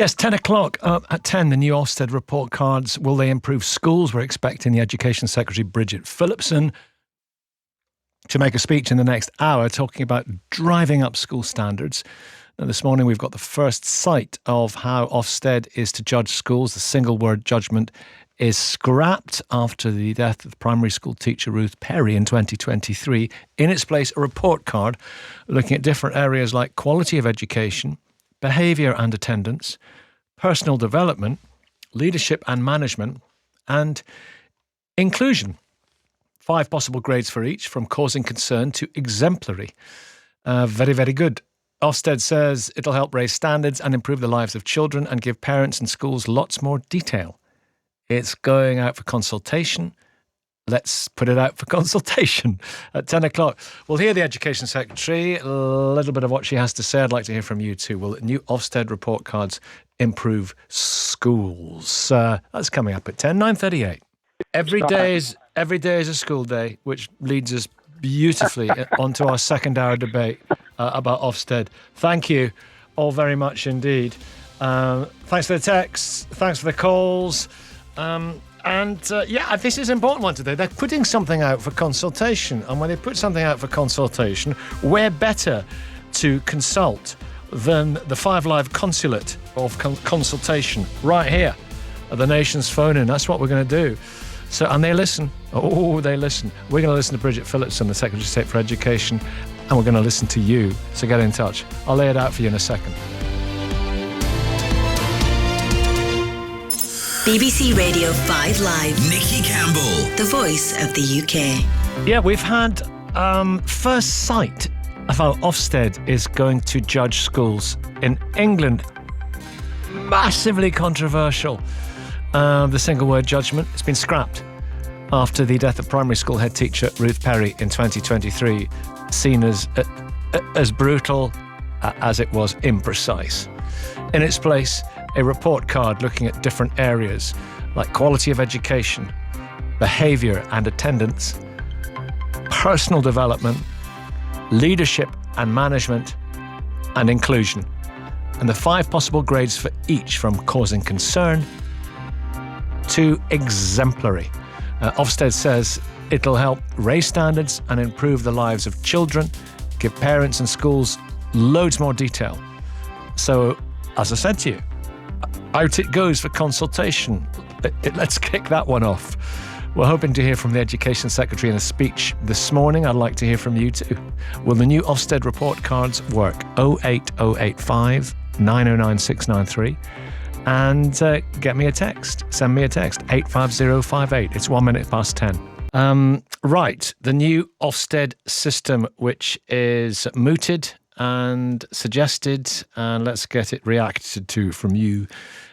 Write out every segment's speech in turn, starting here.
Yes, 10 o'clock. At 10, the new Ofsted report cards. Will they improve schools? We're expecting the Education Secretary, Bridget Phillipson, to make a speech in the next hour talking about driving up school standards. Now, this morning we've got the first sight of how Ofsted is to judge schools. The single word judgment is scrapped after the death of primary school teacher Ruth Perry in 2023. In its place, a report card looking at different areas like quality of education, behaviour and attendance, personal development, leadership and management, and inclusion. 5 possible grades for each, from causing concern to exemplary. Very, very good. Ofsted says it'll help raise standards and improve the lives of children and give parents and schools lots more detail. It's going out for consultation. Let's put it out for consultation at 10 o'clock. We'll hear the Education Secretary, a little bit of what she has to say. I'd like to hear from you too. Will new Ofsted report cards improve schools? That's coming up at 10, 9:38. Every day is a school day, which leads us beautifully onto our second hour debate about Ofsted. Thank you all very much indeed. Thanks for the texts. Thanks for the calls. This is an important one today. They're putting something out for consultation. And when they put something out for consultation, where better to consult than the Five Live Consulate of consultation right here at the nation's phone-in. That's what we're going to do. So, and they listen. Oh, they listen. We're going to listen to Bridget Phillipson, the Secretary of State for Education, and we're going to listen to you. So get in touch. I'll lay it out for you in a second. BBC Radio 5 Live. Nikki Campbell. The voice of the UK. Yeah, we've had first sight of how Ofsted is going to judge schools in England. Massively controversial. The single word judgment has been scrapped after the death of primary school head teacher Ruth Perry in 2023, seen as brutal as it was imprecise. In its place, a report card looking at different areas like quality of education, behaviour and attendance, personal development, leadership and management, and inclusion. And the 5 possible grades for each, from causing concern to exemplary. Ofsted says it'll help raise standards and improve the lives of children, give parents and schools loads more detail. So, as I said to you, out it goes for consultation. Let's kick that one off. We're hoping to hear from the Education Secretary in a speech this morning. I'd like to hear from you too. Will the new Ofsted report cards work? 08085 909 693. And get me a text. Send me a text, 85058. It's 1 minute past 10. Right, the new Ofsted system, which is mooted and suggested, and let's get it reacted to from you.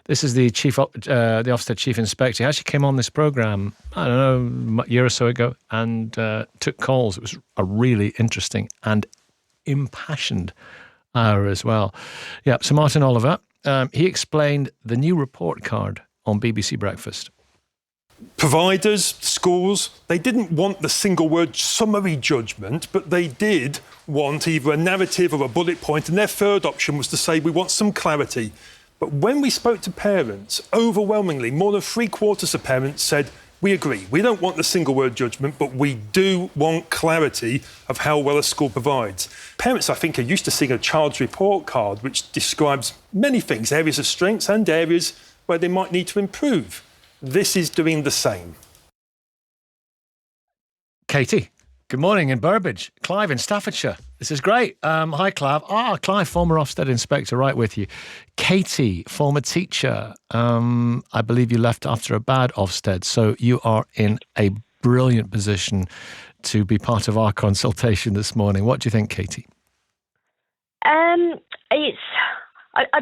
This is the Ofsted Chief Inspector. He actually came on this programme, I don't know, a year or so ago, and took calls. It was a really interesting and impassioned hour as well. Yeah, so Martin Oliver, he explained the new report card on BBC Breakfast. Providers, schools, they didn't want the single word summary judgment, but they did want either a narrative or a bullet point, and their third option was to say we want some clarity. But when we spoke to parents, overwhelmingly, more than 3/4 of parents said, we agree, we don't want the single word judgment, but we do want clarity of how well a school provides. Parents, I think, are used to seeing a child's report card which describes many things, areas of strengths and areas where they might need to improve. This is doing the same. Katie, good morning in Burbage. Clive in Staffordshire. This is great. Hi, Clive. Clive, former Ofsted inspector, right with you. Katie, former teacher. I believe you left after a bad Ofsted, so you are in a brilliant position to be part of our consultation this morning. What do you think, Katie? I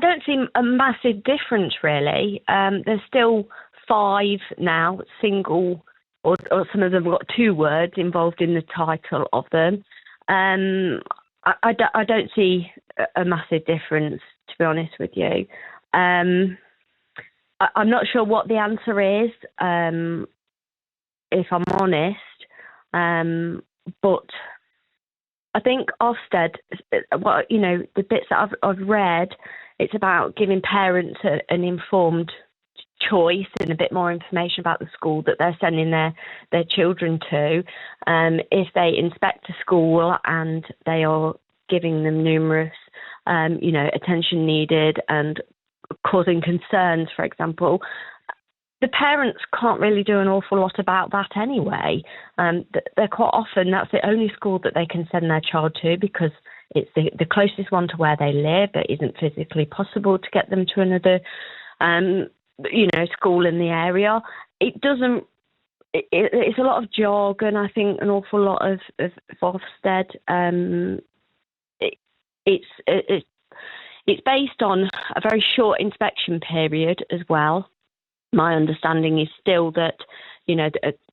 don't see a massive difference, really. There's still 5 now, single, or some of them have got 2 words involved in the title of them. I don't see a massive difference, to be honest with you. I'm not sure what the answer is, if I'm honest. But I think Ofsted, the bits that I've read, it's about giving parents an informed choice and a bit more information about the school that they're sending their children to. If they inspect a school and they are giving them numerous, attention needed and causing concerns, for example, the parents can't really do an awful lot about that anyway. They're quite often, that's the only school that they can send their child to because it's the closest one to where they live. It isn't physically possible to get them to another, school in the area. It doesn't. It's a lot of jargon. I think an awful lot of Ofsted. It's based on a very short inspection period as well. My understanding is still that,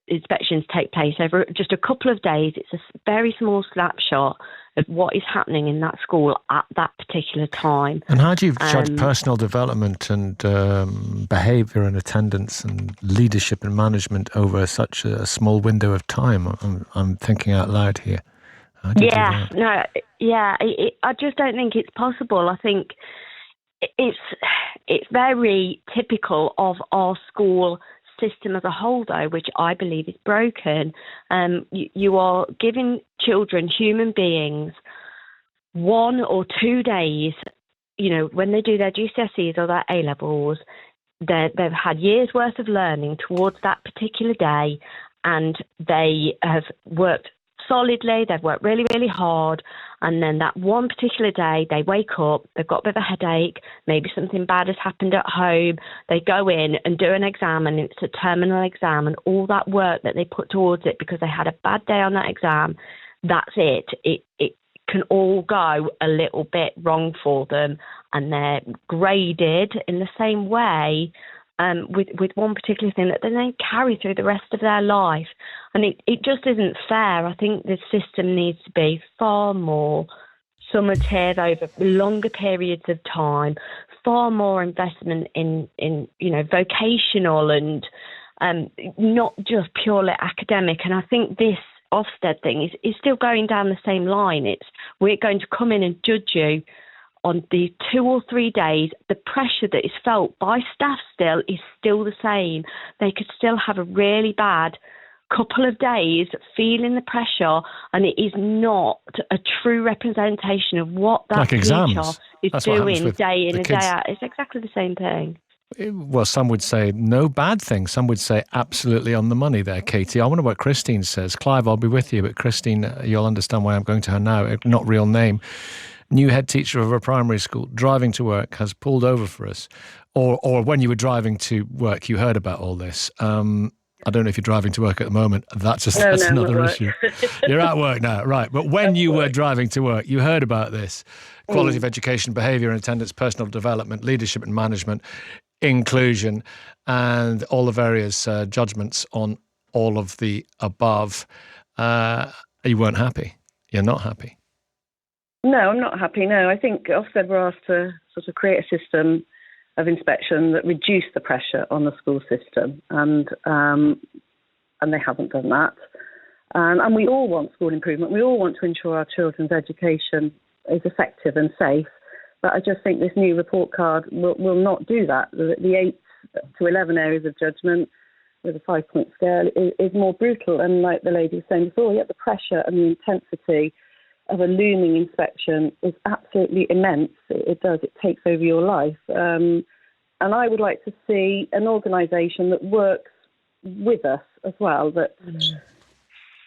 inspections take place over just a couple of days. It's a very small snapshot of what is happening in that school at that particular time. And how do you judge personal development and behaviour and attendance and leadership and management over such a small window of time? I'm thinking out loud here. I just don't think it's possible. I think it's very typical of our school system as a whole, though, which I believe is broken. You are giving children, human beings, 1 or 2 days, when they do their GCSEs or their A-levels, they've had years' worth of learning towards that particular day, and they have worked solidly, they've worked really, really hard, and then that one particular day they wake up, they've got a bit of a headache, maybe something bad has happened at home, they go in and do an exam, and it's a terminal exam, and all that work that they put towards it because they had a bad day on that exam, that's it. It can all go a little bit wrong for them, and they're graded in the same way with one particular thing that then they carry through the rest of their life. And it just isn't fair. I think the system needs to be far more summative over longer periods of time, far more investment in vocational and not just purely academic. And I think this Ofsted thing is still going down the same line. We're going to come in and judge you on the 2 or 3 days. The pressure that is felt by staff is still the same. They could still have a really bad couple of days feeling the pressure, and it is not a true representation of what that teacher is doing day in and day out. It's exactly the same thing. Well, some would say no bad thing. Some would say absolutely on the money there, Katie. I wonder what Christine says. Clive, I'll be with you, but Christine, you'll understand why I'm going to her now. Not real name. New head teacher of a primary school, driving to work, has pulled over for us. Or when you were driving to work, you heard about all this. I don't know if you're driving to work at the moment. That's another issue. You're at work now, right. But when you were driving to work, you heard about this. Quality of education, behaviour and attendance, personal development, leadership and management, inclusion, and all the various judgments on all of the above. You weren't happy. You're not happy. No, I'm not happy. No, I think Ofsted were asked to sort of create a system of inspection that reduced the pressure on the school system, and they haven't done that. And we all want school improvement. We all want to ensure our children's education is effective and safe. But I just think this new report card will not do that. The 8 to 11 areas of judgment with a 5-point scale is more brutal. And like the lady was saying before, the pressure and the intensity of a looming inspection is absolutely immense. It takes over your life. And I would like to see an organisation that works with us as well, that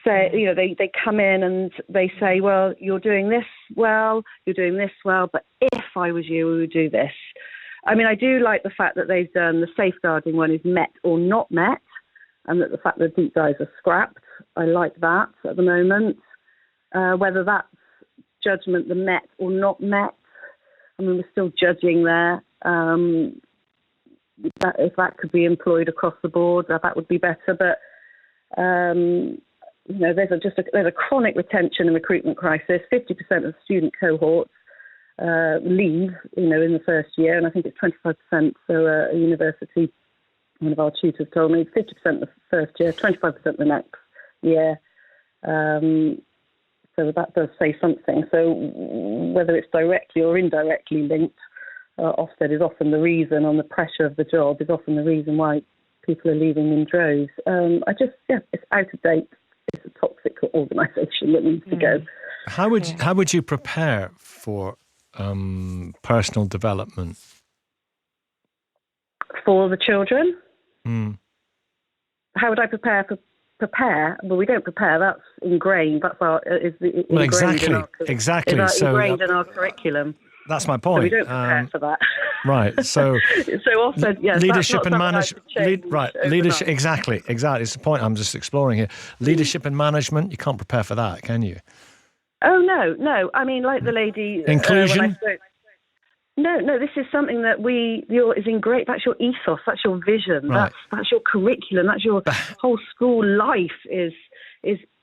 say, they come in and they say, well, you're doing this well, but if I was you, we would do this. I mean, I do like the fact that they've done the safeguarding one is met or not met, and that the fact that deep dives are scrapped. I like that at the moment. Whether that's judgment, the met or not met, I mean, we're still judging there. If that could be employed across the board, that would be better. But there's a chronic retention and recruitment crisis. 50% of student cohorts leave, in the first year, and I think it's 25%. So a university, one of our tutors told me, 50% the first year, 25% the next year. So that does say something. So whether it's directly or indirectly linked, Ofsted is often the reason, on the pressure of the job, is often the reason why people are leaving in droves. It's out of date. It's a toxic organisation that needs to go. How would you prepare for personal development for the children? Mm. How would I prepare? Well, we don't prepare. That's ingrained. That's Exactly. Ingrained in our curriculum. That's my point. So we don't prepare for that. Right. So Ofsted, yes, leadership that's and not management. Leadership. Exactly. It's the point I'm just exploring here. Leadership and management. You can't prepare for that, can you? Oh no. I mean, like the lady. Inclusion. When I spoke, No, this is something that is ingrained. That's your ethos. That's your vision. Right. That's your curriculum. That's your whole school life is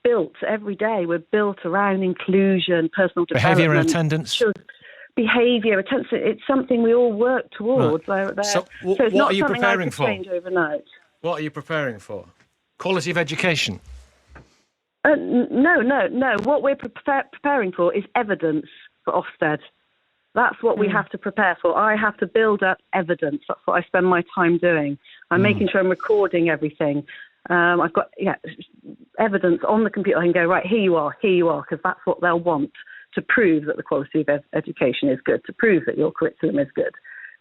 built every day. We're built around inclusion, personal development, Behaviour and attendance. Behaviour, attendance. It's something we all work towards. Right. So what it's not are you something preparing I could for? change overnight. What are you preparing for? Quality of education. No. What we're preparing for is evidence for Ofsted. That's what we have to prepare for. I have to build up evidence. That's what I spend my time doing. I'm making sure I'm recording everything. I've got evidence on the computer. I can go, right, here you are, because that's what they'll want to prove that the quality of education is good, to prove that your curriculum is good.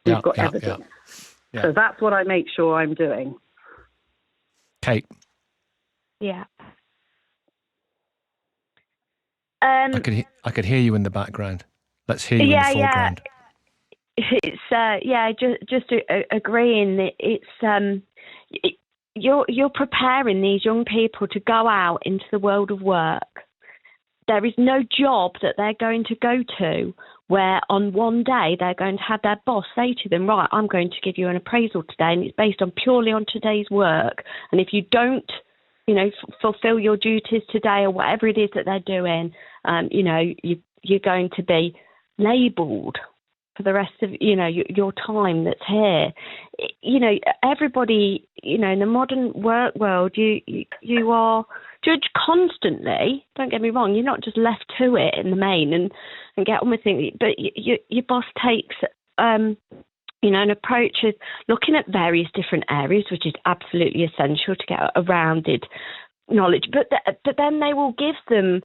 We've got evidence. Yeah. So that's what I make sure I'm doing. Kate. Yeah. I could hear you in the background. Let's hear you in the foreground. It's just agreeing that it's you're preparing these young people to go out into the world of work. There is no job that they're going to go to where on one day they're going to have their boss say to them, right, I'm going to give you an appraisal today, and it's based on purely on today's work. And if you don't, fulfill your duties today or whatever it is that they're doing, you're going to be labelled for the rest of your time that's here. Everybody, in the modern work world, you are judged constantly. Don't get me wrong, you're not just left to it in the main and get on with things, but your boss takes an approach of looking at various different areas, which is absolutely essential to get a rounded knowledge, but then they will give them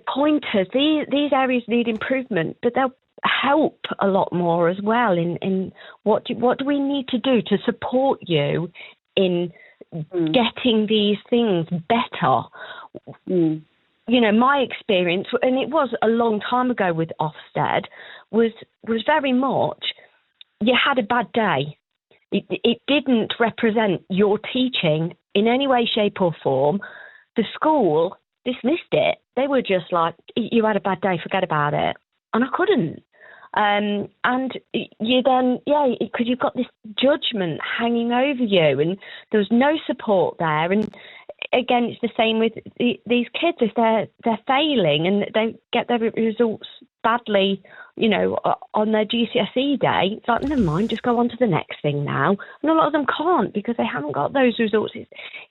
pointers. These areas need improvement, but they'll help a lot more as well in what do we need to do to support you in getting these things better. My experience, and it was a long time ago with Ofsted, was very much you had a bad day. It didn't represent your teaching in any way, shape or form. The school dismissed it. They were just like, you had a bad day, forget about it. And I couldn't. And you then, because you've got this judgment hanging over you and there was no support there. And again, it's the same with these kids. If they're failing and they get their results badly, on their GCSE day, it's like, never mind, just go on to the next thing now. And a lot of them can't because they haven't got those results.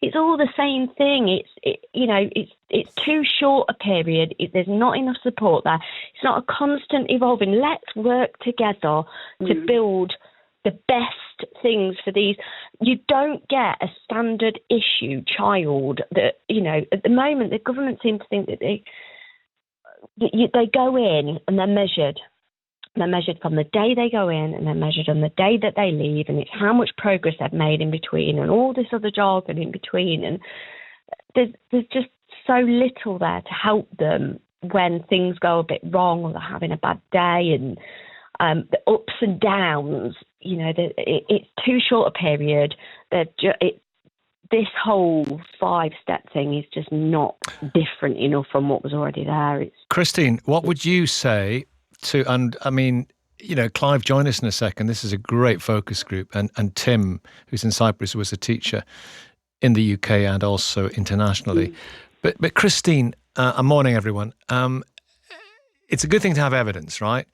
It's all the same thing. It's too short a period. There's not enough support there. It's not a constant evolving. Let's work together to build the best things for these. You don't get a standard issue child that, at the moment, the government seems to think that they go in and they're measured. They're measured from the day they go in and they're measured on the day that they leave, and it's how much progress they've made in between and all this other jargon in between. And there's just so little there to help them when things go a bit wrong or they're having a bad day, and the ups and downs, it's too short a period. This whole 5-step thing is just not different enough from what was already there. Christine, what would you say to, and I mean, Clive, join us in a second. This is a great focus group. And Tim, who's in Cyprus, was a teacher in the UK and also internationally. But Christine, morning, everyone. It's a good thing to have evidence, right?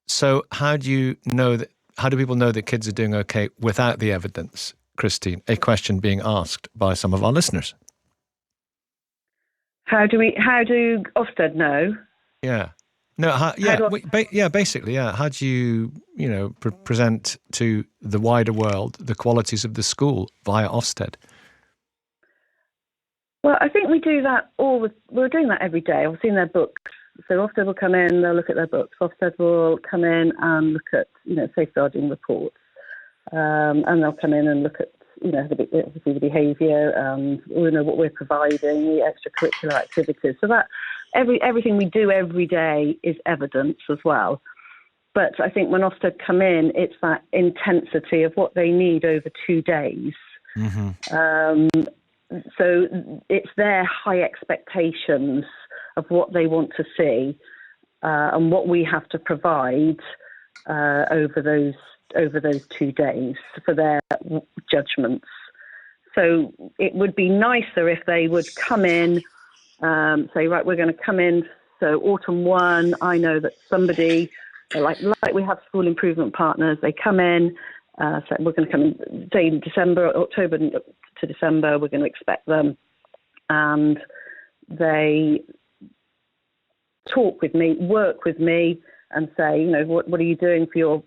So how do people know that kids are doing okay without the evidence? Christine, a question being asked by some of our listeners. How do Ofsted know? Yeah. No, How do I- basically, yeah. How do you, present to the wider world the qualities of the school via Ofsted? Well, I think we do that we're doing that every day. Obviously in their books. So Ofsted will come in, they'll look at their books. Ofsted will come in and look at, safeguarding reports. And they'll come in and look at, obviously the behaviour and, what we're providing, the extracurricular activities. So that everything we do every day is evidence as well. But I think when Ofsted come in, it's that intensity of what they need over 2 days. Mm-hmm. So it's their high expectations of what they want to see and what we have to provide over those 2 days for their judgments. So it would be nicer if they would come in, say, right, we're going to come in. So autumn 1, I know that somebody, like we have school improvement partners, they come in, so we're going to come in, say in December, October to December, we're going to expect them, and they talk with me, work with me, and say, what are you doing for your,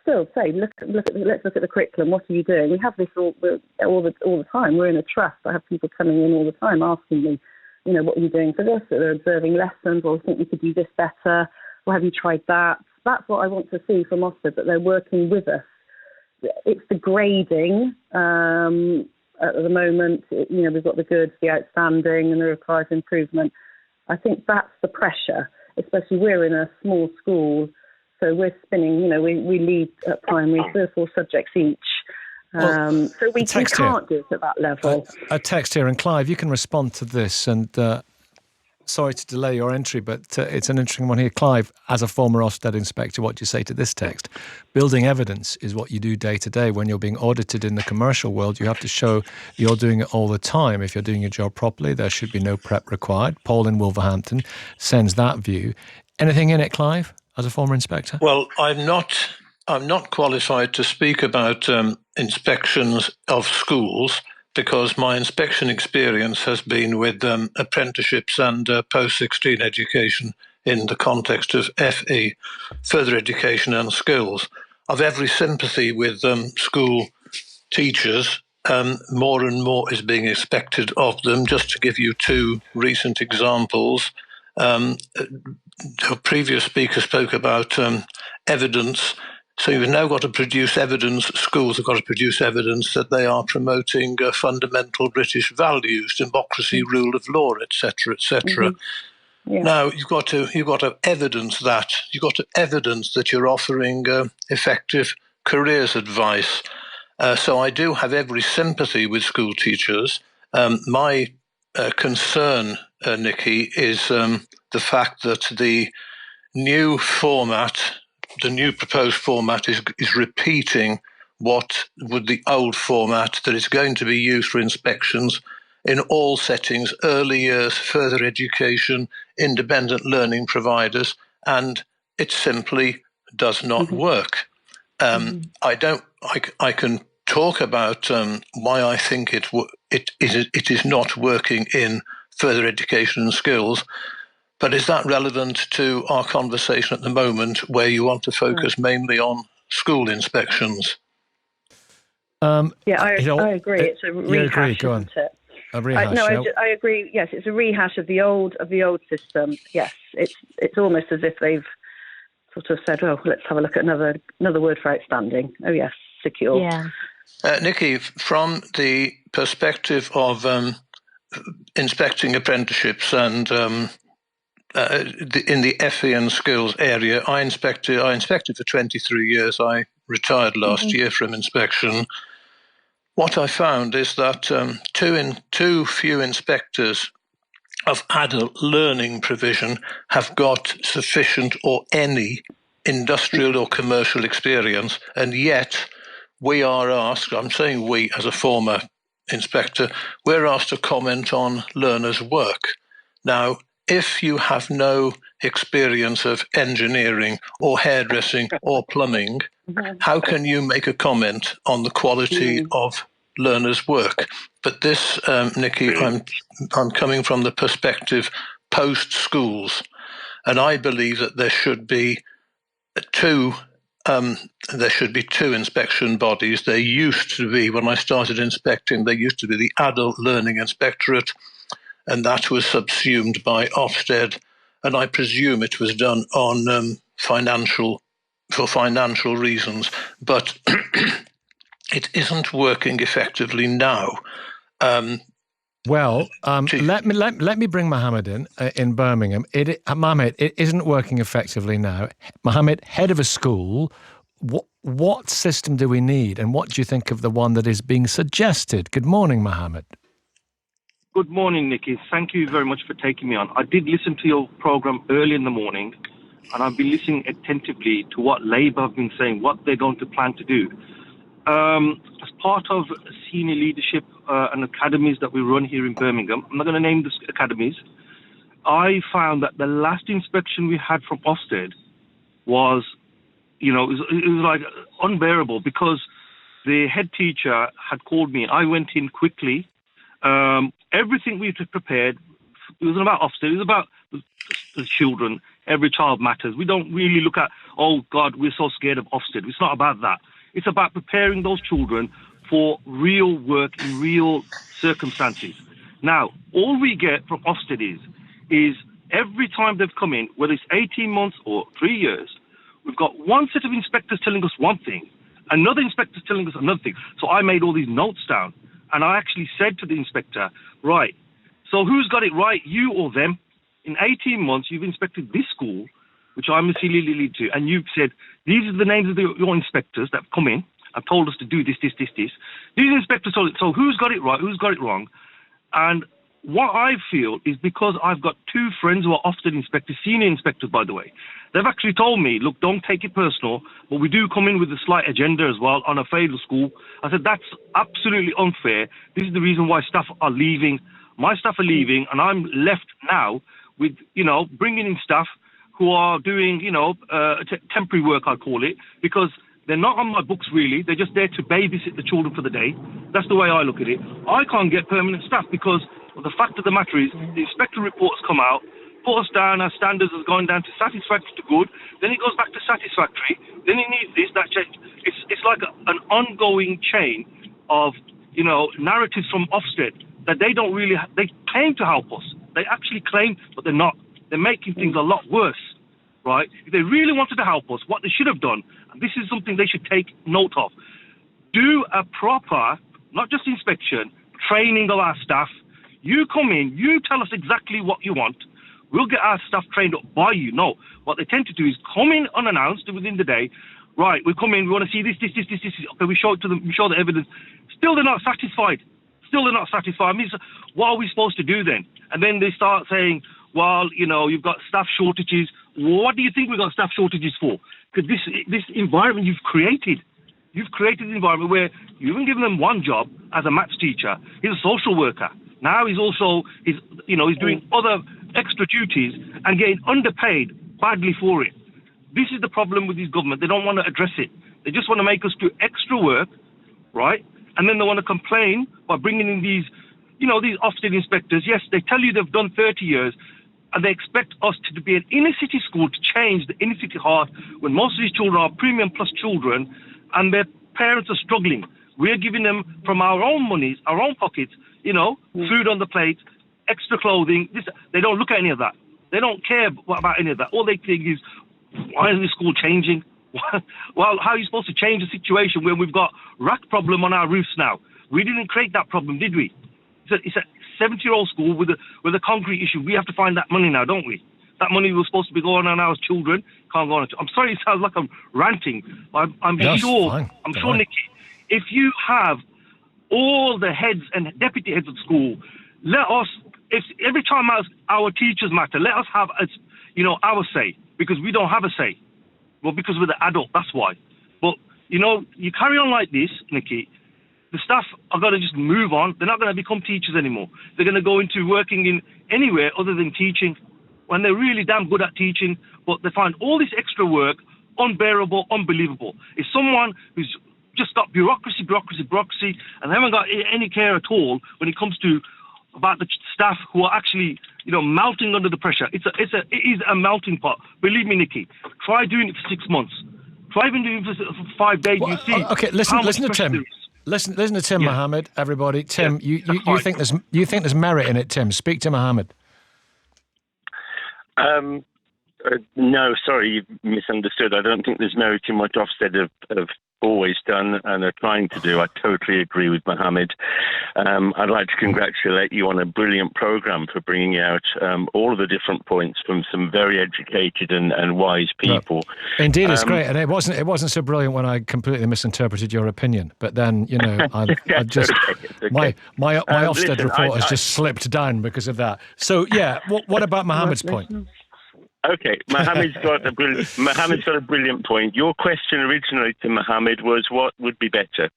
still say, let's look at the curriculum, what are you doing? We have this all the time. We're in a trust. I have people coming in all the time asking me, what are you doing for this? They're observing lessons, or I think we could do this better, or have you tried that? That's what I want to see from Ofsted, that they're working with us. It's the grading at the moment. We've got the goods, the outstanding, and the requires improvement. I think that's the pressure, especially we're in a small school, so we're spinning, we lead at primary 3 or 4 subjects each. So we can't do it at that level. A text here, and Clive, you can respond to this, and sorry to delay your entry, but it's an interesting one here. Clive, as a former Ofsted inspector, what do you say to this text? Building evidence is what you do day to day. When you're being audited in the commercial world, you have to show you're doing it all the time. If you're doing your job properly, there should be no prep required. Paul in Wolverhampton sends that view. Anything in it, Clive, as a former inspector? Well, I'm not qualified to speak about inspections of schools, because my inspection experience has been with apprenticeships and post-16 education in the context of FE, further education and skills. I've every sympathy with school teachers. More and more is being expected of them. Just to give you 2 recent examples, the previous speaker spoke about evidence. So you've now got to produce evidence, schools have got to produce evidence that they are promoting fundamental British values, democracy, rule of law, etc., etc. Mm-hmm. Yeah. Now you've got to evidence that. You've got to evidence that you're offering effective careers advice. So I do have every sympathy with school teachers. My concern, Nikki, is the fact that the new proposed format is repeating what would the old format that is going to be used for inspections in all settings, early years, further education, independent learning providers, and it simply does not work. I can talk about why I think it is not working in further education and skills. But is that relevant to our conversation at the moment, where you want to focus mainly on school inspections? I agree. It's a rehash, isn't it? A rehash. I agree. Yes, it's a rehash of the old system. Yes, it's almost as if they've sort of said, "Well, let's have a look at another word for outstanding." Oh yes, secure. Yeah. Nikki, from the perspective of inspecting apprenticeships and in the FE and skills area, I inspected for 23 years. I retired last year from inspection. What I found is that too few inspectors of adult learning provision have got sufficient or any industrial or commercial experience, and yet we are asked, I'm saying we as a former inspector, we're asked to comment on learners' work. Now, if you have no experience of engineering or hairdressing or plumbing, how can you make a comment on the quality of learners' work? But this, Nikki, I'm coming from the perspective post-schools. And I believe that there should be two inspection bodies. There used to be, when I started inspecting, there used to be the Adult Learning Inspectorate, and that was subsumed by Ofsted, and I presume it was done on financial reasons, but it isn't working effectively now. Let me bring Mohammed in Birmingham. Mohammed, it isn't working effectively now. Mohammed, head of a school, what system do we need, and what do you think of the one that is being suggested? Good morning, Mohammed. Good morning, Nikki. Thank you very much for taking me on. I did listen to your programme early in the morning, and I've been listening attentively to what Labour have been saying, what they're going to plan to do. As part of senior leadership and academies that we run here in Birmingham, I'm not going to name the academies, I found that the last inspection we had from Ofsted was, it was like unbearable, because the head teacher had called me. I went in quickly. Everything we had prepared, it wasn't about Ofsted, it was about the children. Every child matters. We don't really look at, oh God, we're so scared of Ofsted. It's not about that. It's about preparing those children for real work in real circumstances. Now, all we get from Ofsted is every time they've come in, whether it's 18 months or 3 years, we've got one set of inspectors telling us one thing, another inspector telling us another thing. So I made all these notes down, and I actually said to the inspector, right, so who's got it right, you or them? In 18 months, you've inspected this school, which I'm a senior lead to, and you've said, these are the names of your inspectors that have come in and told us to do this. These inspectors told it, so who's got it right, who's got it wrong? And what I feel is, because I've got two friends who are Ofsted inspectors, senior inspectors, by the way, they've actually told me, look, don't take it personal, but we do come in with a slight agenda as well on a failed school. I said, that's absolutely unfair. This is the reason why staff are leaving. My staff are leaving, and I'm left now with, bringing in staff who are doing, temporary work, I call it, because they're not on my books really. They're just there to babysit the children for the day. That's the way I look at it. I can't get permanent staff because the fact of the matter is the inspector reports come out, put us down, our standards has gone down to satisfactory to good, then it goes back to satisfactory, then it needs this, that change. It's like an ongoing chain of, narratives from Ofsted that they don't really, they claim to help us. They actually claim, but they're not. They're making things a lot worse, right? If they really wanted to help us, what they should have done, and this is something they should take note of, do a proper, not just inspection, training of our staff. You come in, you tell us exactly what you want. We'll get our staff trained up by you. No, what they tend to do is come in unannounced within the day. Right, we come in, we want to see this. Okay, we show it to them, we show the evidence. Still, they're not satisfied. I mean, so what are we supposed to do then? And then they start saying, well, you've got staff shortages. What do you think we've got staff shortages for? Because this environment you've created an environment where you haven't given them one job as a maths teacher. He's a social worker. Now he's doing other extra duties and getting underpaid badly for it. This is the problem with this government. They don't want to address it. They just want to make us do extra work, right? And then they want to complain by bringing in these Ofsted inspectors. Yes, they tell you they've done 30 years, and they expect us to be an inner city school to change the inner city heart when most of these children are premium plus children and their parents are struggling. We're giving them from our own monies, our own pockets, food on the plate, extra clothing. They don't look at any of that. They don't care about any of that. All they think is, why is this school changing? Well, how are you supposed to change a situation when we've got rat problem on our roofs now? We didn't create that problem, did we? It's a 70-year-old school with a concrete issue. We have to find that money now, don't we? That money was supposed to be going on our children. Can't go on. I'm sorry, it sounds like I'm ranting. I'm sure, Nikki, if you have all the heads and deputy heads of school, let us, if every time our teachers matter, let us have, our say, because we don't have a say. Well, because we're the adult, that's why. But, you carry on like this, Nikki, the staff are going to just move on. They're not going to become teachers anymore. They're going to go into working in anywhere other than teaching, when they're really damn good at teaching, but they find all this extra work unbearable, unbelievable. It's someone who's just got bureaucracy, and they haven't got any care at all when it comes to about the staff who are actually melting under the pressure. It is a melting pot. Believe me, Nikki. Try doing it for 6 months. Try even doing it for 5 days. Well, you see. Okay, listen to Tim. Listen to Tim, Yeah. Mohammed. Everybody, Tim, Yeah, you think there's merit in it, Tim? Speak to Mohammed. No, sorry, you've misunderstood. I don't think there's merit in what Ofsted have always done and are trying to do. I totally agree with Mohammed. I'd like to congratulate you on a brilliant programme for bringing out all of the different points from some very educated and wise people. No. Indeed, it's great, and it wasn't so brilliant when I completely misinterpreted your opinion. But then, I just okay. my Ofsted listen, report has just slipped down because of that. So yeah, what about Mohammed's point? Okay, Mohammed's got a brilliant point. Your question originally to Mohammed was what would be better.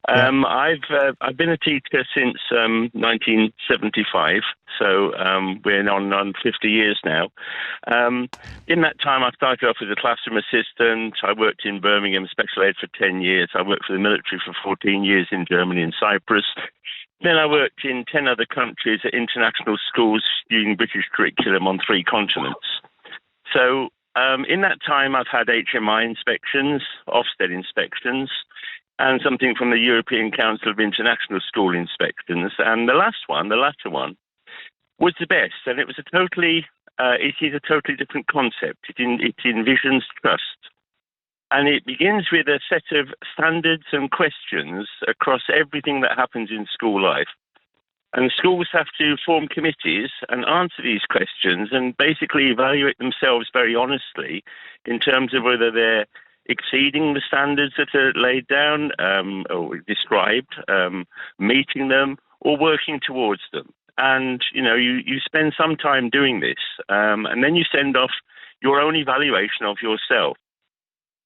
I've been a teacher since 1975, so we're on 50 years now. In that time, I started off as a classroom assistant. I worked in Birmingham special ed for 10 years. I worked for the military for 14 years in Germany and Cyprus. Then I worked in 10 other countries at international schools using British curriculum on 3 continents. So in that time, I've had HMI inspections, Ofsted inspections, and something from the European Council of International School Inspections. And the latter one, was the best. And it was it is a totally different concept. It envisions trust. And it begins with a set of standards and questions across everything that happens in school life. And schools have to form committees and answer these questions and basically evaluate themselves very honestly in terms of whether they're exceeding the standards that are laid down or described, meeting them, or working towards them. And, you spend some time doing this, and then you send off your own evaluation of yourself.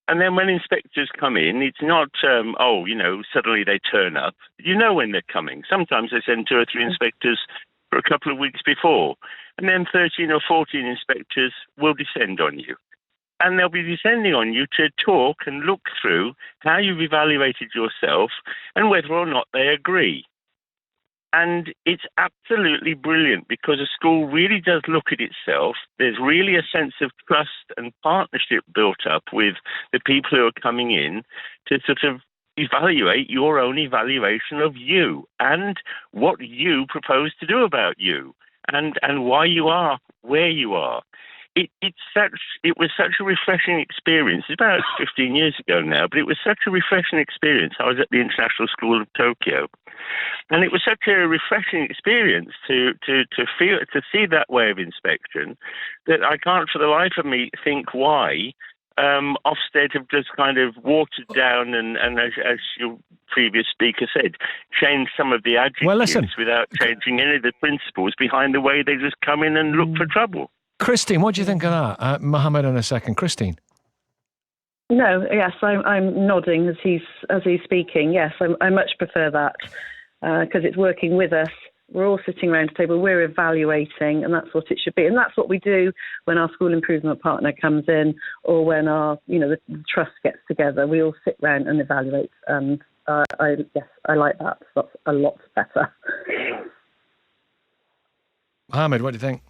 And then when inspectors come in, it's not, suddenly they turn up. You know when they're coming. Sometimes they send 2 or 3 inspectors for a couple of weeks before. And then 13 or 14 inspectors will descend on you. And they'll be descending on you to talk and look through how you've evaluated yourself and whether or not they agree. And it's absolutely brilliant because a school really does look at itself. There's really a sense of trust and partnership built up with the people who are coming in to sort of evaluate your own evaluation of you and what you propose to do about you and why you are where you are. It was such a refreshing experience. It's about 15 years ago now, but it was such a refreshing experience. I was at the International School of Tokyo, and it was such a refreshing experience to see that way of inspection that I can't for the life of me think why Ofsted have just kind of watered down and as your previous speaker said, changed some of the adjectives without changing any of the principles behind the way they just come in and look for trouble. Christine, what do you think of that? Mohammed in a second. Christine. No, yes, I'm nodding as he's speaking. Yes, I much prefer that because it's working with us. We're all sitting around the table. We're evaluating, and that's what it should be. And that's what we do when our school improvement partner comes in, or when our the trust gets together. We all sit round and evaluate. And I like that. That's a lot better. Mohammed, what do you think?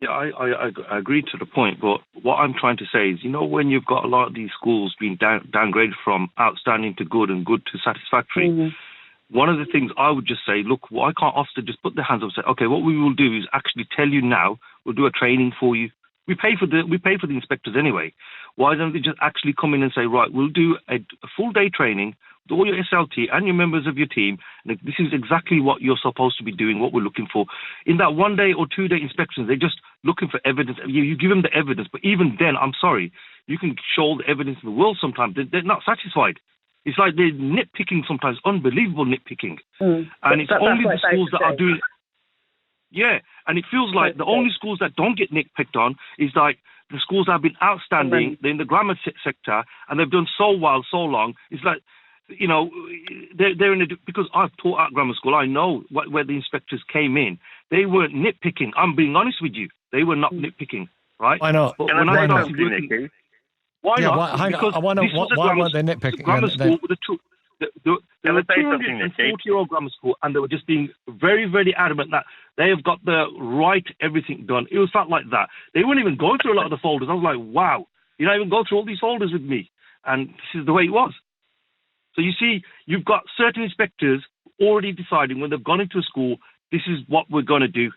Yeah, I agree to the point, but what I'm trying to say is, when you've got a lot of these schools being downgraded from outstanding to good and good to satisfactory, one of the things I would just say, look, why can't Ofsted just put their hands up and say, okay, what we will do is actually tell you now, we'll do a training for you. We pay for the inspectors anyway. Why don't they just actually come in and say, right, we'll do a full day training with all your SLT and your members of your team. And this is exactly what you're supposed to be doing, what we're looking for. In that 1 day or 2 day inspections, they're just looking for evidence. You give them the evidence, but even then, I'm sorry, you can show all the evidence in the world sometimes. They're not satisfied. It's like they're nitpicking sometimes, unbelievable nitpicking. And it's only the schools that are doing... Yeah, and it feels like the only schools that don't get nitpicked on is like the schools that have been outstanding in the grammar sector and they've done so well, so long. It's like, they're in because I've taught at grammar school. I know where the inspectors came in. They weren't nitpicking. I'm being honest with you. They were not nitpicking, right? Why not? But when I started working, why not? Why weren't they nitpicking? Grammar school with They Can were I say something, Nicky? 240-year-old grammar school, and they were just being very, very adamant that they have got the right everything done. It was felt like that. They weren't even going through a lot of the folders. I was like, wow, you're not even going through all these folders with me. And this is the way it was. So you see, you've got certain inspectors already deciding when they've gone into a school, this is what we're going to do,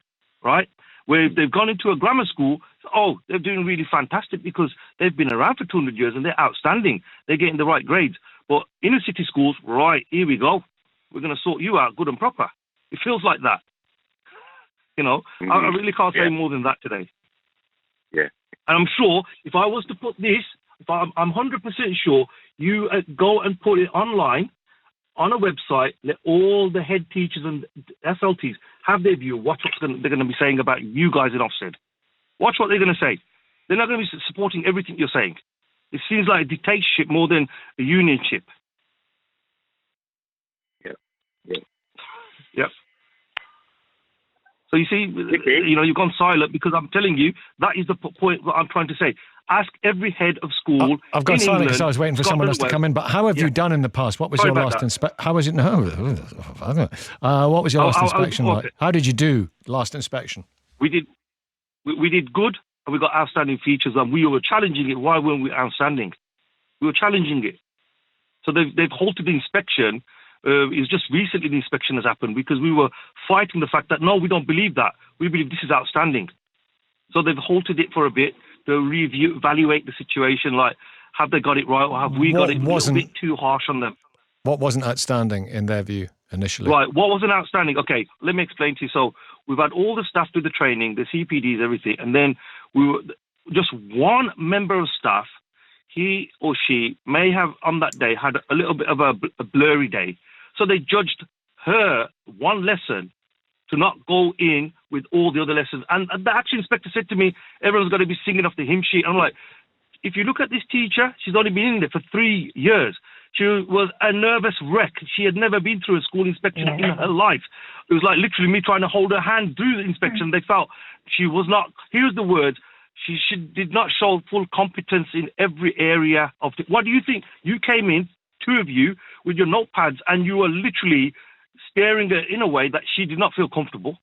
right? Where they've gone into a grammar school, oh, they're doing really fantastic because they've been around for 200 years and they're outstanding. They're getting the right grades. But inner city schools, right, here we go. We're going to sort you out good and proper. It feels like that. You know, I really can't say more than that today. Yeah. And I'm sure if I was to put this, I'm 100% sure you go and put it online on a website, let all the head teachers and SLTs have their view. Watch what they're going to be saying about you guys in Ofsted. Watch what they're going to say. They're not going to be supporting everything you're saying. It seems like a dictatorship more than a unionship. Yep. So you see, you know, you've gone silent because I'm telling you that is the point that I'm trying to say. Ask every head of school. I've gone silent because I was waiting for someone else to come in. But how have you done in the past? What was your last inspection? How was it? No, what was your last inspection like? How did you do last inspection? We did good, and we got outstanding features, and we were challenging it. Why weren't we outstanding? We were challenging it. So they've halted the inspection. It's just recently the inspection has happened because we were fighting the fact that, no, we don't believe that. We believe this is outstanding. So they've halted it for a bit to evaluate the situation, like, have they got it right or have we got it a little bit too harsh on them? What wasn't outstanding in their view initially? Right, what wasn't outstanding? Okay, let me explain to you. So we've had all the staff do the training, the CPDs, everything, and then we were just one member of staff, he or she may have on that day had a little bit of a blurry day. So they judged her one lesson to not go in with all the other lessons. And the actual inspector said to me, everyone's got to be singing off the hymn sheet. I'm like, if you look at this teacher, she's only been in there for 3 years. She was a nervous wreck. She had never been through a school inspection in her life. It was like literally me trying to hold her hand through the inspection. They felt she was not, here's the words, she did not show full competence in every area of it. What do you think? You came in, two of you, with your notepads, and you were literally staring at her in a way that she did not feel comfortable.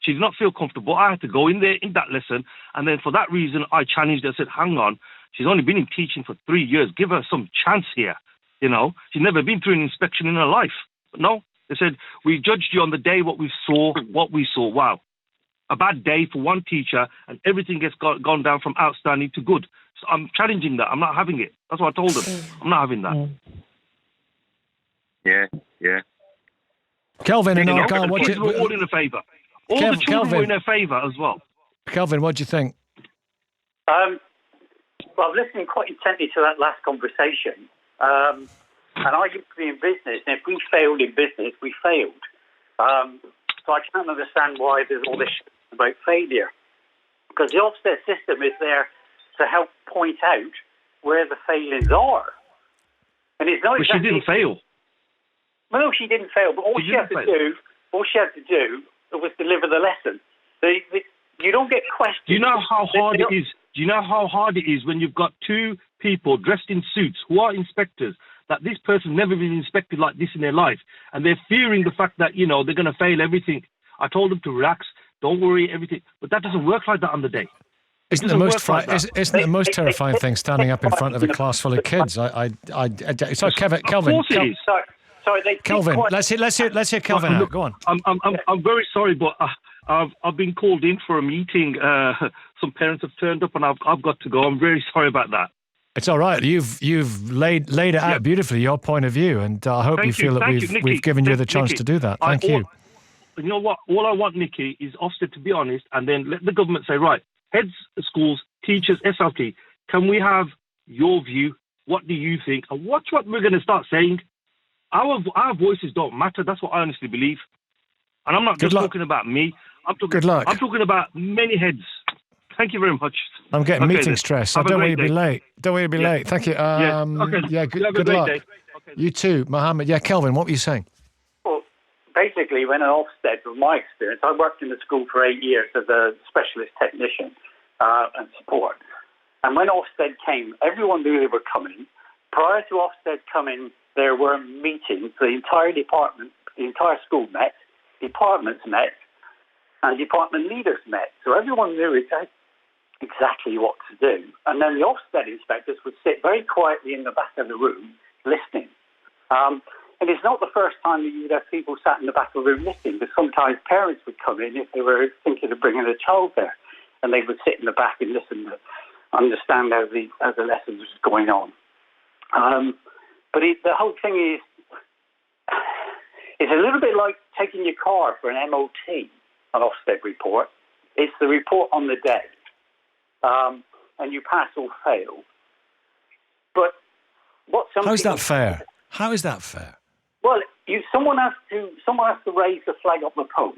She did not feel comfortable. I had to go in there in that lesson, and then for that reason, I challenged her. I said, hang on, she's only been in teaching for 3 years. Give her some chance here. You know, she's never been through an inspection in her life. But no, they said, we judged you on the day what we saw. Wow. A bad day for one teacher, and everything has gone down from outstanding to good. So I'm challenging that. I'm not having it. That's what I told them. I'm not having that. Yeah. Kelvin and Argyle, what you... were all in a favour. All the children were in her favour as well. Kelvin, what do you think? Well, I'm listening quite intently to that last conversation. And I used to be in business, and if we failed in business, we failed. So I can't understand why there's all this shit about failure. Because the Ofsted system is there to help point out where the failings are. And it's not but exactly... she didn't fail. Well, no, she didn't fail, but all she had to do was deliver the lesson. You don't get questions. Do you know how hard it is? Do you know how hard it is when you've got two people dressed in suits who are inspectors, that this person's never been inspected like this in their life, and they're fearing the fact that, you know, they're going to fail everything. I told them to relax, don't worry, everything. But that doesn't work like that on the day. Isn't the most terrifying thing standing up in front of a class full of kids? Sorry, Kelvin. Of course it is. Sorry, Kelvin, let's hear Kelvin out. Go on. I'm very sorry, but I've been called in for a meeting. Some parents have turned up, and I've got to go. I'm very sorry about that. It's all right. You've laid it out beautifully, your point of view, and I hope you feel that we've given you the chance to do that. Thank you. You know what? All I want, Nicky, is Ofsted to be honest, and then let the government say, right, heads of schools, teachers, SLT, can we have your view? What do you think? And watch what we're going to start saying. Our voices don't matter. That's what I honestly believe. And I'm not talking about me. Good luck. I'm talking about many heads. Thank you very much. I'm getting meeting stress. I don't want you to be late. Late. Thank you. Good luck. Day. Okay. You too, Mohammed. Yeah, Kelvin, what were you saying? Well, basically, when an Ofsted, from my experience, I worked in the school for 8 years as a specialist technician and support. And when Ofsted came, everyone knew they were coming. prior to Ofsted coming, there were meetings. The entire department, the entire school met, departments met, and department leaders met. So everyone knew exactly what to do. And then the Ofsted inspectors would sit very quietly in the back of the room listening. And it's not the first time that you'd have people sat in the back of the room listening, because sometimes parents would come in if they were thinking of bringing a child there, and they would sit in the back and listen to understand how the lessons was going on. But the whole thing is, it's a little bit like taking your car for an MOT, an Ofsted report. It's the report on the day, and you pass or fail. But what some How's people that fair? How is that fair? Well, someone has to raise the flag up the pole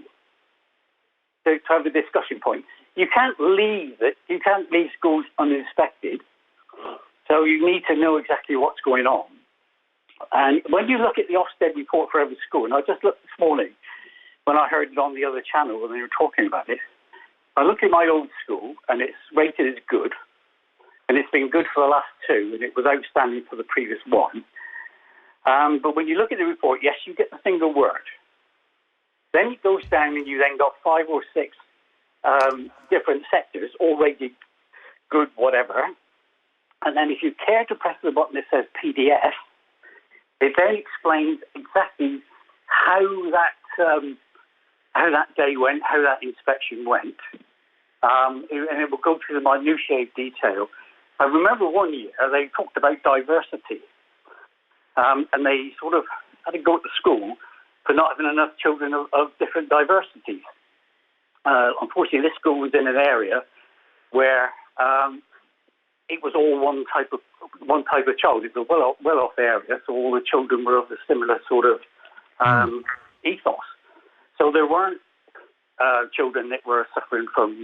to have a discussion point. You can't leave it. You can't leave schools uninspected. So you need to know exactly what's going on. And when you look at the Ofsted report for every school, and I just looked this morning when I heard it on the other channel when they were talking about it, I looked at my old school and it's rated as good, and it's been good for the last two, and it was outstanding for the previous one. But when you look at the report, yes, you get the single word. Then it goes down and you then got 5 or 6 different sectors, all rated good, whatever. And then if you care to press the button that says PDF, it then explains exactly how that day went, how that inspection went. And it will go through the minutiae of detail. I remember one year they talked about diversity. And they sort of had to go to school for not having enough children of different diversities. Unfortunately, this school was in an area where it was all one type of child. It was a well-off area, so all the children were of a similar sort of ethos. So there weren't children that were suffering from,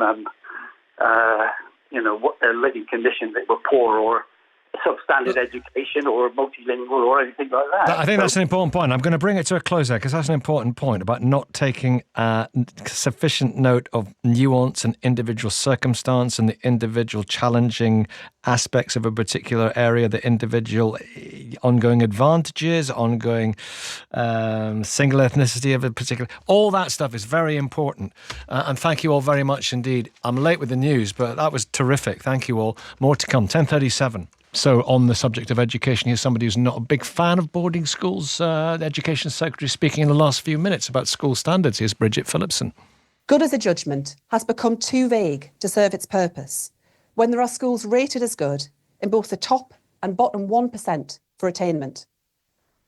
what their living conditions, that were poor or substandard education or multilingual or anything like that. I think that's an important point. I'm going to bring it to a close there because that's an important point about not taking sufficient note of nuance and individual circumstance and the individual challenging aspects of a particular area, the individual ongoing advantages, ongoing single ethnicity of a particular... All that stuff is very important. And thank you all very much indeed. I'm late with the news, but that was terrific. Thank you all. More to come. 10:37. So on the subject of education, here's somebody who's not a big fan of boarding schools. The Education Secretary speaking in the last few minutes about school standards. Here's Bridget Phillipson. Good as a judgment has become too vague to serve its purpose when there are schools rated as good in both the top and bottom 1% for attainment.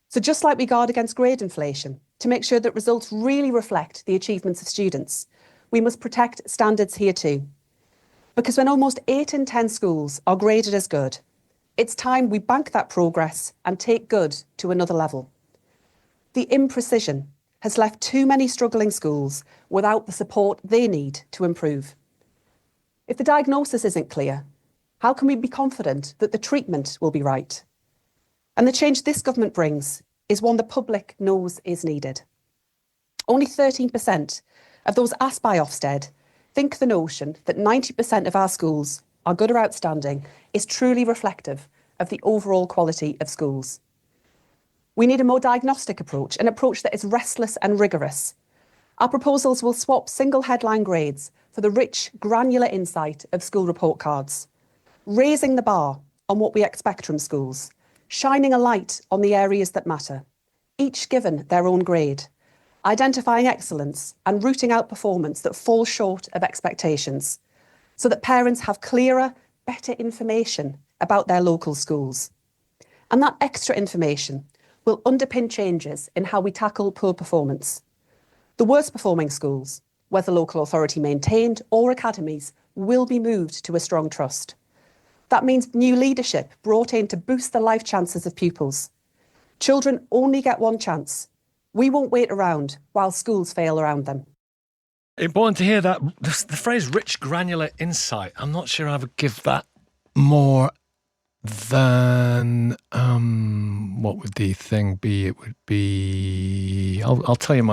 So just like we guard against grade inflation, to make sure that results really reflect the achievements of students, we must protect standards here too. Because when almost 8 in 10 schools are graded as good, it's time we bank that progress and take good to another level. The imprecision has left too many struggling schools without the support they need to improve. If the diagnosis isn't clear, how can we be confident that the treatment will be right? And the change this government brings is one the public knows is needed. Only 13% of those asked by Ofsted think the notion that 90% of our schools are good or outstanding is truly reflective of the overall quality of schools. We need a more diagnostic approach, an approach that is restless and rigorous. Our proposals will swap single headline grades for the rich, granular insight of school report cards, raising the bar on what we expect from schools, shining a light on the areas that matter, each given their own grade, identifying excellence and rooting out performance that falls short of expectations, so that parents have clearer, better information about their local schools. And that extra information will underpin changes in how we tackle poor performance. The worst performing schools, whether local authority maintained or academies, will be moved to a strong trust. That means new leadership brought in to boost the life chances of pupils. Children only get one chance. We won't wait around while schools fail around them. Important to hear that. The phrase rich granular insight, I'm not sure I would give that more than, what would the thing be? It would be, I'll tell you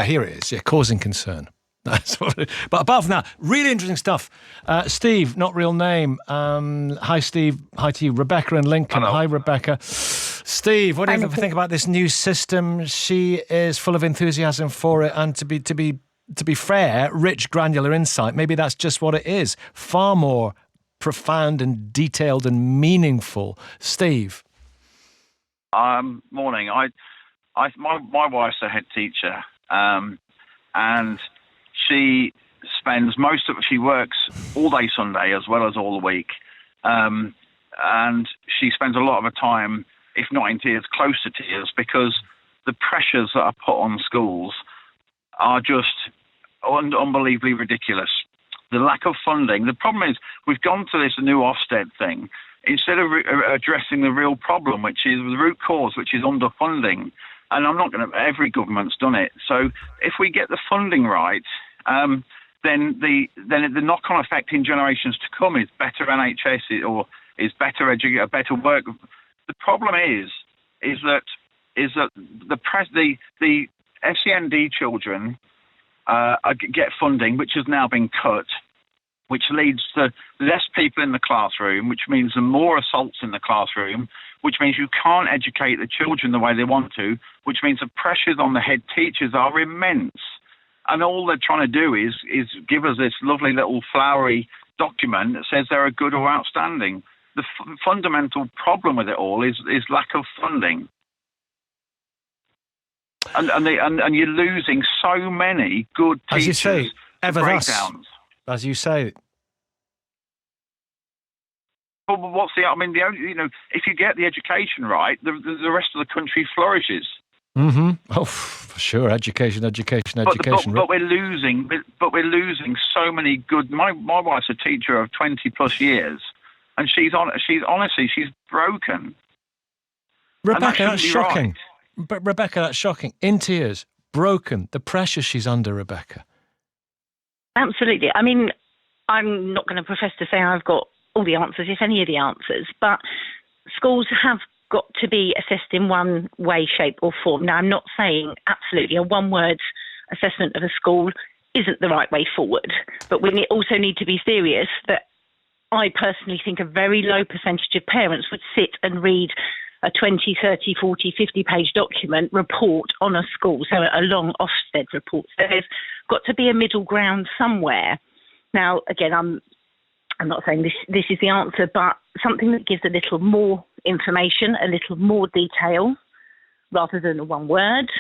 here it is. Yeah, causing concern. But apart from that, really interesting stuff. Steve, not real name. Hi, Steve. Hi to you. Rebecca in Lincoln. Hello. Hi, Rebecca. Steve, what do you think about this new system? She is full of enthusiasm for it, and to be fair, rich, granular insight. Maybe that's just what it is. Far more profound and detailed and meaningful. Steve. Morning. My wife's a head teacher, and she she works all day Sunday as well as all the week, and she spends a lot of her time, if not in tears, close to tears, because the pressures that are put on schools are just unbelievably ridiculous. The lack of funding. The problem is we've gone to this new Ofsted thing instead of addressing the real problem, which is the root cause, which is underfunding. And every government's done it. So if we get the funding right, then the knock-on effect in generations to come is better NHS or is better better work. The problem is that the SEND children get funding, which has now been cut, which leads to less people in the classroom, which means more assaults in the classroom, which means you can't educate the children the way they want to, which means the pressures on the head teachers are immense. And all they're trying to do is give us this lovely little flowery document that says they're good or outstanding. The fundamental problem with it all is lack of funding. And you're losing so many good teachers. As you say, ever thus. Breakdowns. As you say. Well, if you get the education right, the rest of the country flourishes. Mm-hmm. Oh, for sure. Education. But we're losing so many good. My wife's a teacher of 20 plus years, and she's honestly broken. Rebecca, that's shocking. Right. But Rebecca, that's shocking. In tears, broken. The pressure she's under, Rebecca. Absolutely. I mean, I'm not going to profess to say I've got all the answers, if any of the answers, but schools have got to be assessed in one way, shape or form. Now, I'm not saying absolutely a one-word assessment of a school isn't the right way forward, but we also need to be serious that I personally think a very low percentage of parents would sit and read a 20, 30, 40, 50-page document report on a school, so a long Ofsted report. So there's got to be a middle ground somewhere. Now, again, I'm not saying this is the answer, but something that gives a little more information, a little more detail, rather than one word,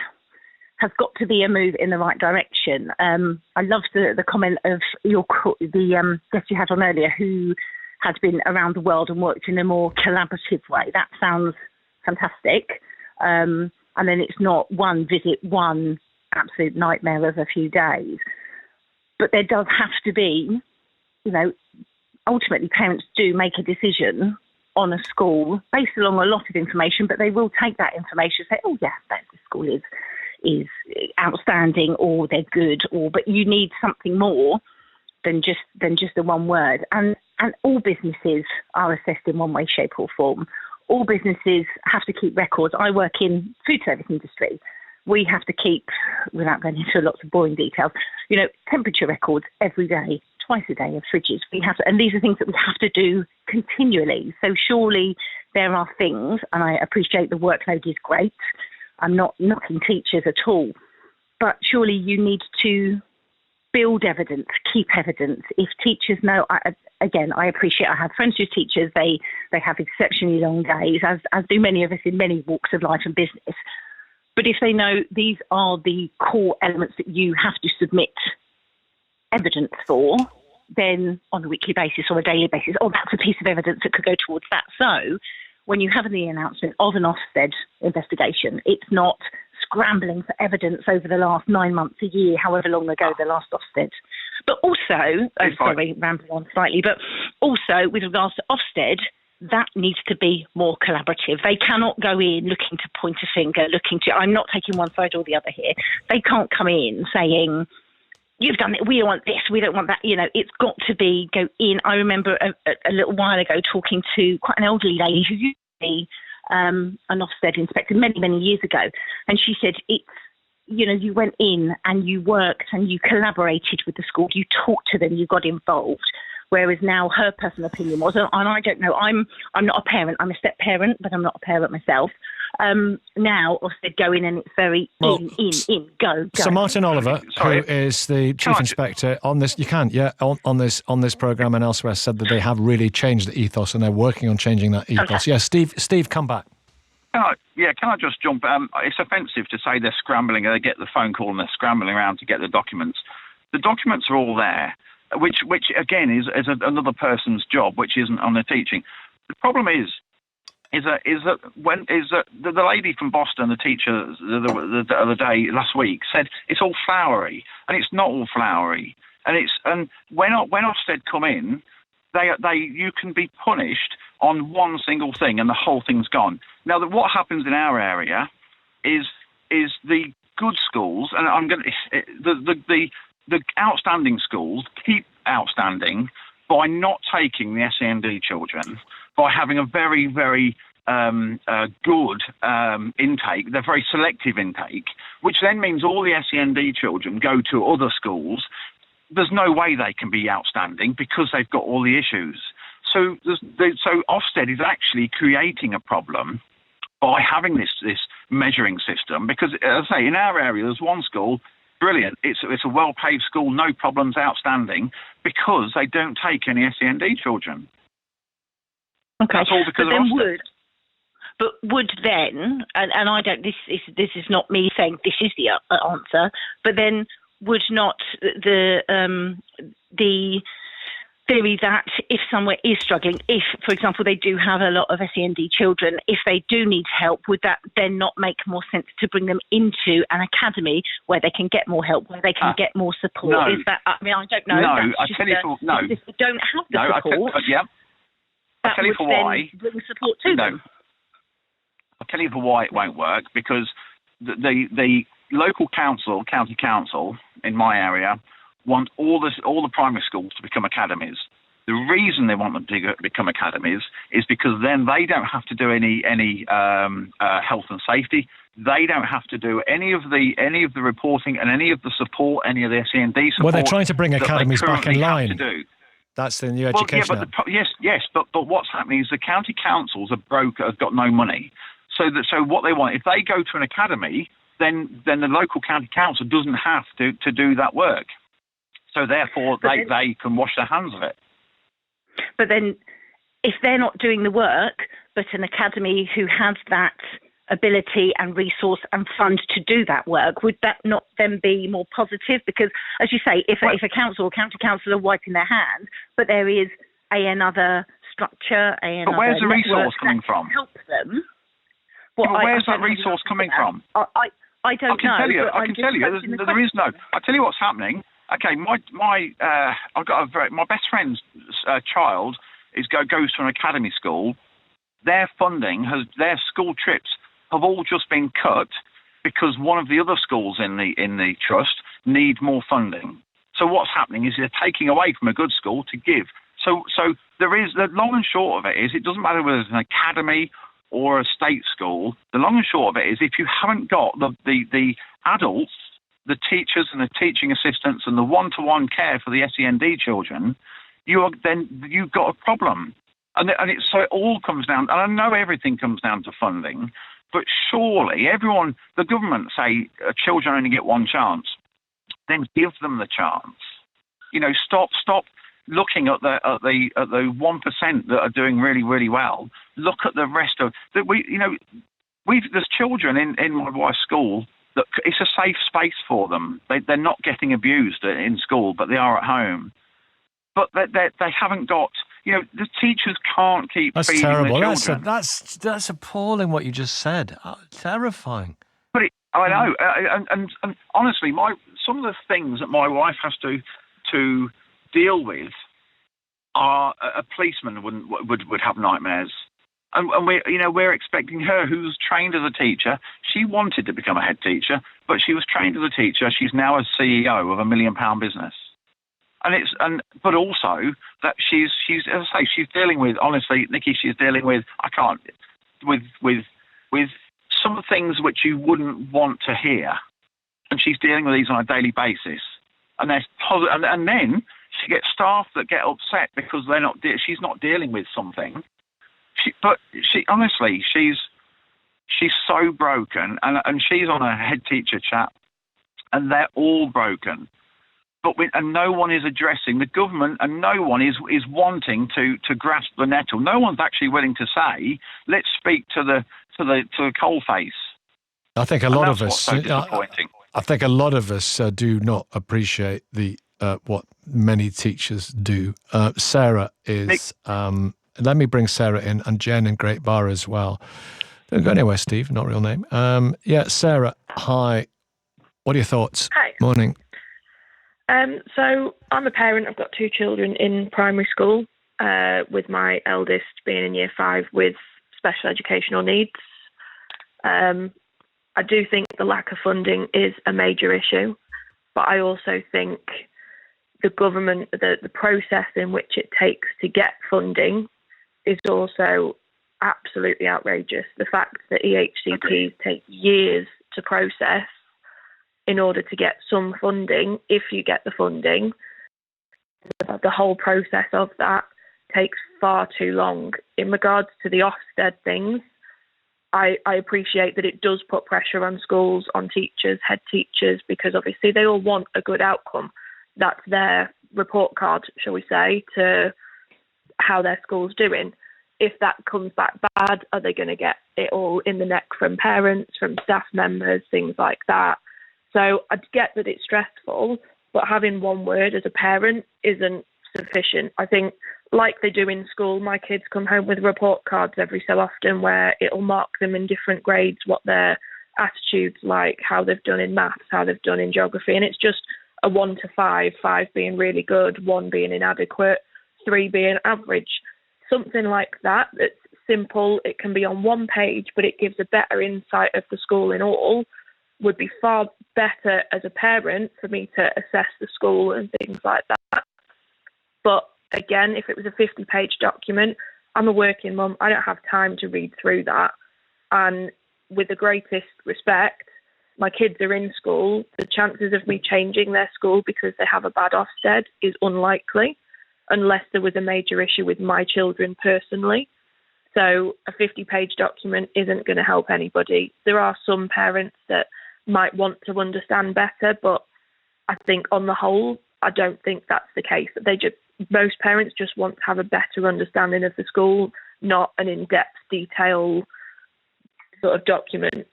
has got to be a move in the right direction. I loved the comment of the guest you had on earlier, who had been around the world and worked in a more collaborative way. That sounds fantastic. And then it's not one visit, one absolute nightmare of a few days. But there does have to be, ultimately parents do make a decision on a school based along a lot of information, but they will take that information and say, oh, yeah, the school is outstanding, or they're good, but you need something more than just the one word. And all businesses are assessed in one way, shape or form. All businesses have to keep records. I work in food service industry. We have to keep, without going into lots of boring details, temperature records every day, twice a day of fridges. And these are things that we have to do continually. So surely there are things, and I appreciate the workload is great. I'm not knocking teachers at all, but surely you need to build evidence, keep evidence. If teachers know, I appreciate, I have friends who's teachers, they have exceptionally long days, as do many of us in many walks of life and business. But if they know these are the core elements that you have to submit evidence for, then on a weekly basis or a daily basis, that's a piece of evidence that could go towards that. So when you have the announcement of an Ofsted investigation, it's not scrambling for evidence over the last 9 months, a year, however long ago the last Ofsted. But also, rambling on slightly, but also with regards to Ofsted, that needs to be more collaborative. They cannot go in looking to point a finger, I'm not taking one side or the other here. They can't come in saying, you've done it, we don't want this, we don't want that. It's got to go in. I remember a little while ago talking to quite an elderly lady who used to be an Ofsted inspector many, many years ago. And she said, you went in and you worked and you collaborated with the school, you talked to them, you got involved. Whereas now her personal opinion was, and I don't know, I'm not a parent, I'm a step parent, but I'm not a parent myself. Now Ofsted go in and it's very go. So Martin Oliver, who is the chief inspector on this, on this programme and elsewhere, said that they have really changed the ethos and they're working on changing that ethos. Okay. Yeah, Steve, come back. Can I just jump? It's offensive to say they're scrambling. They get the phone call and they're scrambling around to get the documents. The documents are all there, which again is another person's job, which isn't on the teaching. The problem is that the lady from Boston, the teacher the other day last week, said it's all flowery, and it's not all flowery. And when Ofsted come in, you can be punished on one single thing, and the whole thing's gone. Now, what happens in our area is the good schools, and I'm going the outstanding schools keep outstanding by not taking the SEND children, by having a very, very good intake, they're very selective intake, which then means all the SEND children go to other schools. There's no way they can be outstanding because they've got all the issues. So Ofsted is actually creating a problem by having this measuring system, because, as I say, in our area, there's one school, brilliant, it's a well-paved school, no problems, outstanding, because they don't take any SEND children. Okay. That's all because of Ofsted. But would then, and I don't, this is not me saying this is the answer, but then would not the theory that if somewhere is struggling, if, for example, they do have a lot of SEND children, if they do need help, would that then not make more sense to bring them into an academy where they can get more help, where they can get more support? No. Is that, I mean, I don't know. No, I tell you for no. If they don't have the support, I'll tell you for why. Bring support to them. I'll tell you for why it won't work, because the local council, county council in my area, want all the primary schools to become academies. The reason they want them to become academies is because then they don't have to do any health and safety. They don't have to do any of the reporting and any of the support, any of the SEND support. Well, they're trying to bring academies back in line. That's the new education. Yes, but what's happening is the county councils are broke, have got no money. So what they want, if they go to an academy, then the local county council doesn't have to do that work. So therefore, they can wash their hands of it. But then, if they're not doing the work, but an academy who has that ability and resource and fund to do that work, would that not then be more positive? Because, as you say, if a council or county council are wiping their hands, but there is another structure, but where's the resource coming from? Help them. Where's that resource coming from? I don't know. I can tell you. There is no. I'll tell you what's happening. Okay, I've got my best friend's child goes to an academy school. Their funding their school trips have all just been cut because one of the other schools in the trust need more funding. So what's happening is they're taking away from a good school to give. So there is, the long and short of it is, it doesn't matter whether it's an academy or a state school. The long and short of it is, if you haven't got the adults, the teachers and the teaching assistants and the one-to-one care for the SEND children, you've got a problem. And so it all comes down, and I know everything comes down to funding, but surely the government say children only get one chance, then give them the chance. Stop looking at the 1% that are doing really, really well. Look at the rest of that. There's children in my wife's school that it's a safe space for them. They're not getting abused in school, but they are at home. But they haven't got. The teachers can't keep feeding terrible. the children. That's appalling what you just said. Terrifying. But I know, and honestly, some of the things that my wife has to deal with are a policeman would have nightmares. And we're expecting her, who's trained as a teacher. She wanted to become a head teacher, but she was trained as a teacher. She's now a CEO of £1 million business. But also that she's as I say, she's dealing with, honestly, Nikki, she's dealing with with some things which you wouldn't want to hear. she's dealing with these on a daily basis. And and then she gets staff that get upset because they're not. She's not dealing with something. Honestly, she's so broken, and she's on a head teacher chat, and they're all broken. And no one is addressing the government, and no one is wanting to grasp the nettle. No one's actually willing to say, let's speak to the coalface. I think a lot of us. So disappointing. I think a lot of us do not appreciate the what many teachers do. Sarah is. Let me bring Sarah in, and Jen in Great Bar as well. Don't go anywhere, Steve. Not real name. Sarah. Hi. What are your thoughts? Hi. Morning. So I'm a parent. I've got 2 children in primary school, with my eldest being in year 5 with special educational needs. I do think the lack of funding is a major issue, but I also think the government, the process in which it takes to get funding is also absolutely outrageous. The fact that EHCPs take years to process in order to get some funding, if you get the funding, the whole process of that takes far too long. In regards to the Ofsted things, I appreciate that it does put pressure on schools, on teachers, head teachers, because obviously they all want a good outcome. That's their report card, shall we say, to how their school's doing. If that comes back bad, are they going to get it all in the neck from parents, from staff members, things like that? So I get that it's stressful, but having one word as a parent isn't sufficient. I think, like they do in school, my kids come home with report cards every so often where it'll mark them in different grades, what their attitude's like, how they've done in maths, how they've done in geography. And it's just a 1 to 5, 5 being really good, 1 being inadequate, 3 being average. Something like that, that's simple. It can be on one page, but it gives a better insight of the school in all, would be far better as a parent for me to assess the school and things like that. But again, if it was a 50-page document, I'm a working mum. I don't have time to read through that. And with the greatest respect, my kids are in school. The chances of me changing their school because they have a bad Ofsted is unlikely, unless there was a major issue with my children personally. So a 50-page document isn't going to help anybody. There are some parents that might want to understand better, but I think on the whole, I don't think that's the case. Most parents just want to have a better understanding of the school, not an in-depth, detailed sort of document.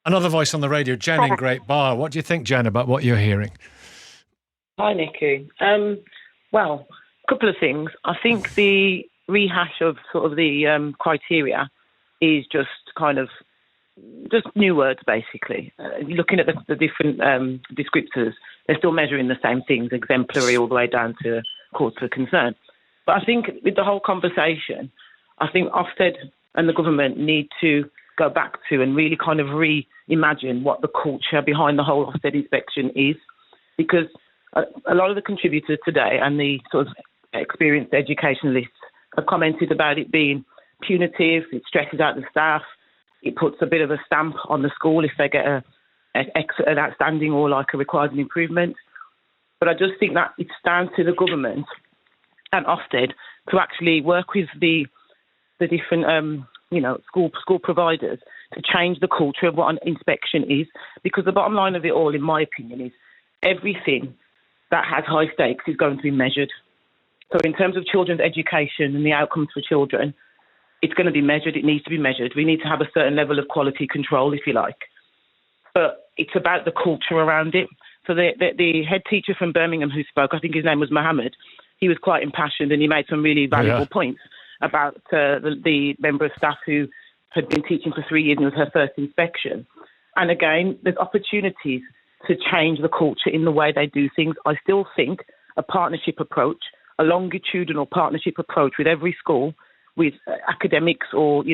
Another voice on the radio, Jen in Great Bar. What do you think, Jen, about what you're hearing? Hi, Nikki. Well, a couple of things. I think the rehash of sort of the criteria is just kind of just new words, basically. Looking at the different descriptors, they're still measuring the same things, exemplary all the way down to cause for concern. But I think with the whole conversation, I think Ofsted and the government need to go back to and really kind of reimagine what the culture behind the whole Ofsted inspection is. Because a lot of the contributors today and the sort of experienced educationalists have commented about it being punitive, it stresses out the staff, it puts a bit of a stamp on the school if they get an outstanding or like a requires an improvement. But I just think that it's down to the government and Ofsted to actually work with the different school providers to change the culture of what an inspection is. Because the bottom line of it all, in my opinion, is everything that has high stakes is going to be measured. So in terms of children's education and the outcomes for children, it's going to be measured. It needs to be measured. We need to have a certain level of quality control, if you like. But it's about the culture around it. So the head teacher from Birmingham who spoke, I think his name was Mohammed, he was quite impassioned and he made some really valuable points about the member of staff who had been teaching for 3 years and it was her first inspection. And again, there's opportunities to change the culture in the way they do things. I still think a partnership approach, a longitudinal partnership approach with every school, with academics or,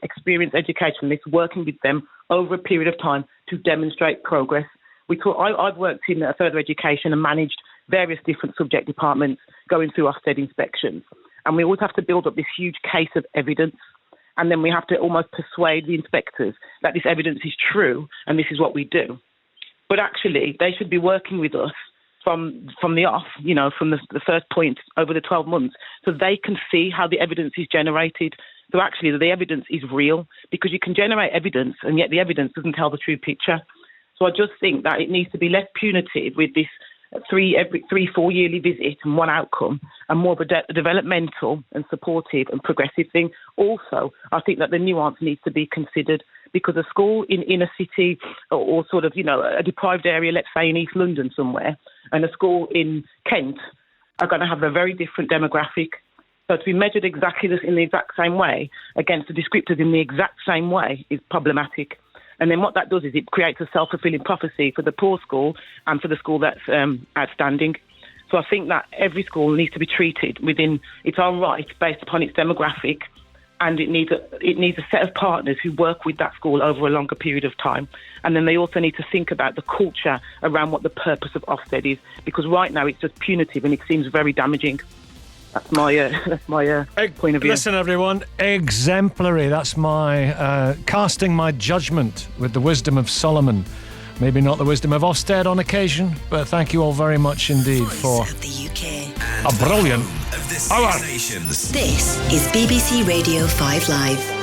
experienced educationalists, working with them over a period of time to demonstrate progress. I've worked in further education and managed various different subject departments going through Ofsted inspections. And we always have to build up this huge case of evidence. and then we have to almost persuade the inspectors that this evidence is true and this is what we do. But actually, they should be working with us from the off, from the first point over the 12 months, so they can see how the evidence is generated. So actually, the evidence is real, because you can generate evidence, and yet the evidence doesn't tell the true picture. So I just think that it needs to be less punitive with this 4 yearly visit and one outcome, and more of a developmental and supportive and progressive thing. Also, I think that the nuance needs to be considered, because a school in inner city or sort of, a deprived area, let's say in East London somewhere, and a school in Kent are going to have a very different demographic. So to be measured exactly in the exact same way against the descriptors in the exact same way is problematic. And then what that does is it creates a self-fulfilling prophecy for the poor school and for the school that's outstanding. So I think that every school needs to be treated within its own right based upon its demographic, and it needs a set of partners who work with that school over a longer period of time. And then they also need to think about the culture around what the purpose of Ofsted is, because right now it's just punitive and it seems very damaging. That's my point of view. Listen, everyone, exemplary. That's my casting my judgment with the wisdom of Solomon. Maybe not the wisdom of Ofsted on occasion, but thank you all very much indeed for the UK. a brilliant hour. This is BBC Radio 5 Live.